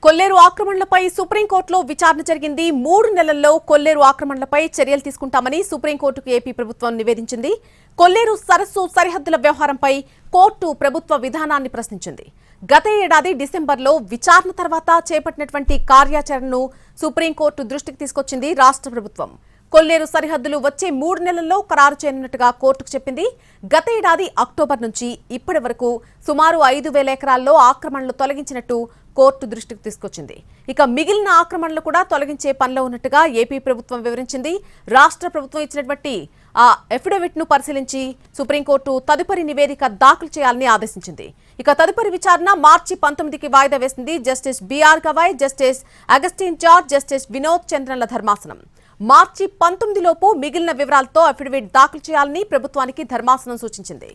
కొల్లేరు ఆక్రమణలపై సుప్రీంకోర్టులో విచారణ జరిగింది. 3 నెలల్లో కొల్లేరు ఆక్రమణలపై చర్యలు తీసుకుంటామని సుప్రీంకోర్టుకు ఏపీ ప్రభుత్వం నివేదించింది. కొల్లేరు సరస్సు సరిహద్దుల వ్యవహారంపై కోర్టు ప్రభుత్వ విధానాన్ని ప్రశ్నించింది. గత ఏడాది డిసెంబర్లో విచారణ తర్వాత చేపట్టినటువంటి కార్యాచరణను సుప్రీంకోర్టు దృష్టికి తీసుకొచ్చింది రాష్ట్ర ప్రభుత్వం. కొల్లేరు సరిహద్దులు వచ్చే 3 నెలల్లో ఖరారు చేయనున్నట్టుగా కోర్టుకు చెప్పింది. గత ఏడాది అక్టోబర్ నుంచి ఇప్పటి వరకు సుమారు 5,000 ఎకరాల్లో ఆక్రమణలు తొలగించినట్టు కోర్టు దృష్టికి తీసుకొచ్చింది. ఇక మిగిలిన ఆక్రమణలు కూడా తొలగించే పనిలో ఉన్నట్టుగా ఏపీ ప్రభుత్వం వివరించింది. రాష్ట్ర ప్రభుత్వం ఇచ్చినటువంటి ఆ ఎఫిడవిట్ ను పరిశీలించి సుప్రీంకోర్టు తదుపరి నివేదిక దాఖలు చేయాలని ఆదేశించింది. ఇక తదుపరి విచారణ మార్చి 19కి వాయిదా వేసింది. Justice B R Gavai, justice Augustine George, justice Vinod చంద్రన్ల ధర్మాసనం. మార్చి 19 లోపు మిగిలిన వివరాలతో అఫిడవిట్ దాఖలు చేయాలని ప్రభుత్వానికి ధర్మాసనం సూచించింది.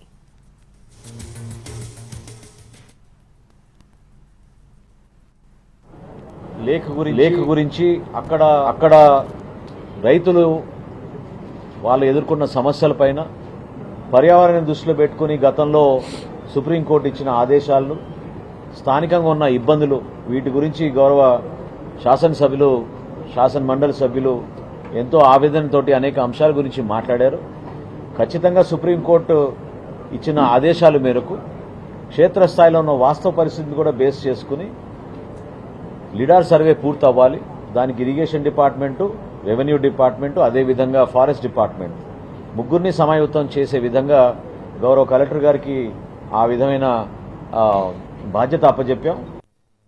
లేఖ గురించి అక్కడ రైతులు వాళ్ళు ఎదుర్కొన్న సమస్యలపైన పర్యావరణం దృష్టిలో పెట్టుకుని గతంలో సుప్రీంకోర్టు ఇచ్చిన ఆదేశాలను, స్థానికంగా ఉన్న ఇబ్బందులు, వీటి గురించి గౌరవ శాసనసభ్యులు, శాసన మండలి సభ్యులు ఎంతో ఆవేదనతోటి అనేక అంశాల గురించి మాట్లాడారు. ఖచ్చితంగా సుప్రీంకోర్టు ఇచ్చిన ఆదేశాల మేరకు క్షేత్రస్థాయిలో ఉన్న వాస్తవ పరిస్థితిని కూడా బేస్ చేసుకుని లిడార్ సర్వే పూర్తి అవ్వాలి. దానికి ఇరిగేషన్ డిపార్ట్మెంటు, రెవెన్యూ డిపార్ట్మెంటు, అదేవిధంగా ఫారెస్ట్ డిపార్ట్మెంట్ ముగ్గురిని సమాయుత్తం చేసే విధంగా గౌరవ కలెక్టర్ గారికి ఆ విధమైన బాధ్యత అప్పచెప్పాం.